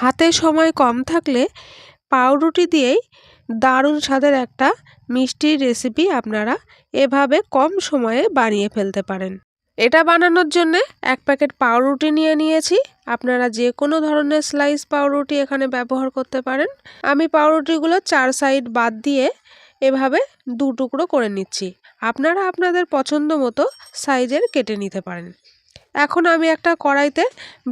হাতে সময় কম থাকলে পাউরুটি দিয়েই দারুণ স্বাদের একটা মিষ্টির রেসিপি আপনারা এভাবে কম সময়ে বানিয়ে ফেলতে পারেন। এটা বানানোর জন্য এক প্যাকেট পাউরুটি নিয়েছি। আপনারা যে কোনো ধরনের স্লাইস পাউরুটি এখানে ব্যবহার করতে পারেন। আমি পাউরুটিগুলো 4 সাইড বাদ দিয়ে এভাবে 2 টুকরো করে নিচ্ছি। আপনারা আপনাদের পছন্দ মতো সাইজের কেটে নিতে পারেন। এখন আমি একটা কড়াইতে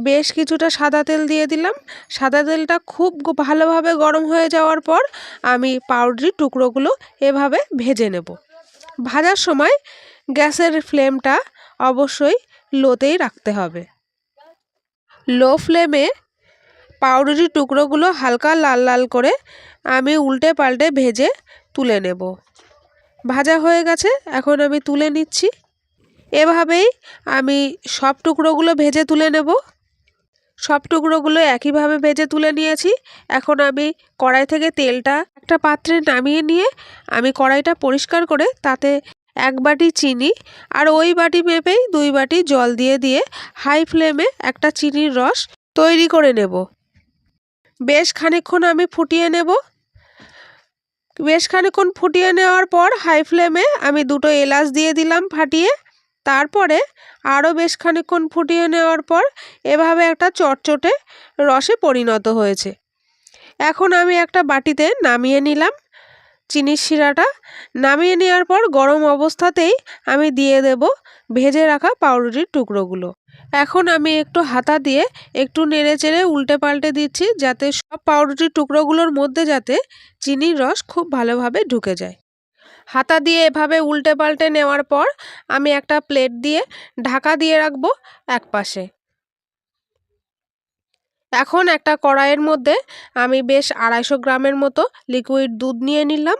বেশ কিছুটা সাদা তেল দিয়ে দিলাম। সাদা তেলটা খুব ভালোভাবে গরম হয়ে যাওয়ার পর আমি পাউরুটির টুকরোগুলো এভাবে ভেজে নেব। ভাজার সময় গ্যাসের ফ্লেমটা অবশ্যই লোতেই রাখতে হবে। লো ফ্লেমে পাউরুটির টুকরোগুলো হালকা লাল লাল করে আমি উল্টে পাল্টে ভেজে তুলে নেব। ভাজা হয়ে গেছে, এখন আমি তুলে নিচ্ছি। এভাবেই আমি সব টুকরোগুলো ভেজে তুলে নেব। সব টুকরোগুলো একইভাবে ভেজে তুলে নিয়েছি। এখন আমি কড়াই থেকে তেলটা একটা পাত্রে নামিয়ে নিয়ে আমি কড়াইটা পরিষ্কার করে তাতে 1 বাটি চিনি আর ওই বাটি মেপেই 2 বাটি জল দিয়ে হাই ফ্লেমে একটা চিনির রস তৈরি করে নেব। বেশ খানিকক্ষণ আমি ফুটিয়ে নেব। বেশ খানিকক্ষণ ফুটিয়ে নেওয়ার পর হাই ফ্লেমে আমি 2টো এলাচ দিয়ে দিলাম ফাটিয়ে। তারপরে আরও বেশ খানিকক্ষণ ফুটিয়ে নেওয়ার পর এভাবে একটা চটচটে রসে পরিণত হয়েছে। এখন আমি একটা বাটিতে নামিয়ে নিলাম চিনির শিরাটা। নামিয়ে নেওয়ার পর গরম অবস্থাতেই আমি দিয়ে দেব ভেজে রাখা পাউরুটির টুকরোগুলো। এখন আমি একটু হাতা দিয়ে একটু নেড়েচেড়ে উল্টে পাল্টে দিচ্ছি, যাতে সব পাউরুটির টুকরোগুলোর মধ্যে যাতে চিনির রস খুব ভালোভাবে ঢুকে যায়। হাতা দিয়ে এভাবে উল্টে পাল্টে নেওয়ার পর আমি একটা প্লেট দিয়ে ঢাকা দিয়ে রাখবো এক পাশে। এখন একটা কড়াইয়ের মধ্যে আমি বেশ 250 গ্রামের মতো লিকুইড দুধ নিয়ে নিলাম।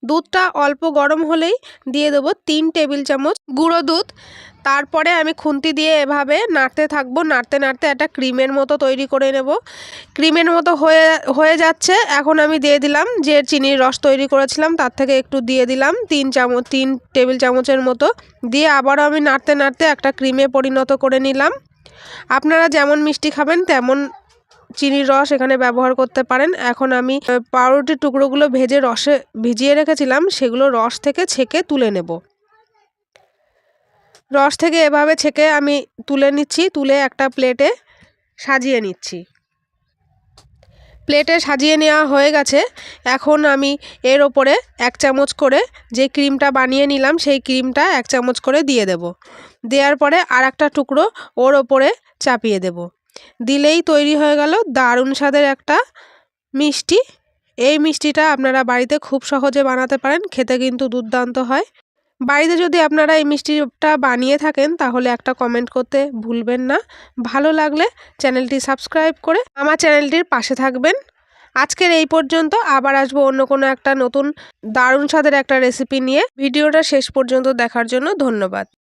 দুধটা অল্প গরম হলেই দিয়ে দেবো 3 টেবিল চামচ গুঁড়ো দুধ। তারপরে আমি খুন্তি দিয়ে এভাবে নাড়তে থাকবো। নাড়তে নাড়তে একটা ক্রিমের মতো তৈরি করে নেব। ক্রিমের মতো হয়ে যাচ্ছে। এখন আমি দিয়ে দিলাম যে চিনির রস তৈরি করেছিলাম তার থেকে একটু দিয়ে দিলাম 3 টেবিল চামচের মতো। দিয়ে আবারও আমি নাড়তে নাড়তে একটা ক্রিমে পরিণত করে নিলাম। আপনারা যেমন মিষ্টি খাবেন তেমন চিনির রস এখানে ব্যবহার করতে পারেন। এখন আমি পাউরুটির টুকরোগুলো ভেজে রসে ভিজিয়ে রেখেছিলাম, সেগুলো রস থেকে ছেঁকে তুলে নেব। রস থেকে এভাবে ছেঁকে আমি তুলে নিচ্ছি। তুলে একটা প্লেটে সাজিয়ে নিচ্ছি। প্লেটে সাজিয়ে নেওয়া হয়ে গেছে। এখন আমি এর ওপরে 1 চামচ করে যে ক্রিমটা বানিয়ে নিলাম সেই ক্রিমটা 1 চামচ করে দিয়ে দেব। দেওয়ার পরে আর একটা টুকরো ওর ওপরে চাপিয়ে দেব। দিলেই তৈরি হয়ে গেল দারুণ স্বাদের একটা মিষ্টি। এই মিষ্টিটা আপনারা বাড়িতে খুব সহজে বানাতে পারেন, খেতে কিন্তু দুর্দান্ত হয়। বাড়িতে যদি আপনারা এই মিষ্টিটা বানিয়ে থাকেন তাহলে একটা কমেন্ট করতে ভুলবেন না। ভালো লাগলে চ্যানেলটি সাবস্ক্রাইব করে আমার চ্যানেলটির পাশে থাকবেন। আজকের এই পর্যন্ত। আবার আসবো অন্য কোনো একটা নতুন দারুণ স্বাদের একটা রেসিপি নিয়ে। ভিডিওটা শেষ পর্যন্ত দেখার জন্য ধন্যবাদ।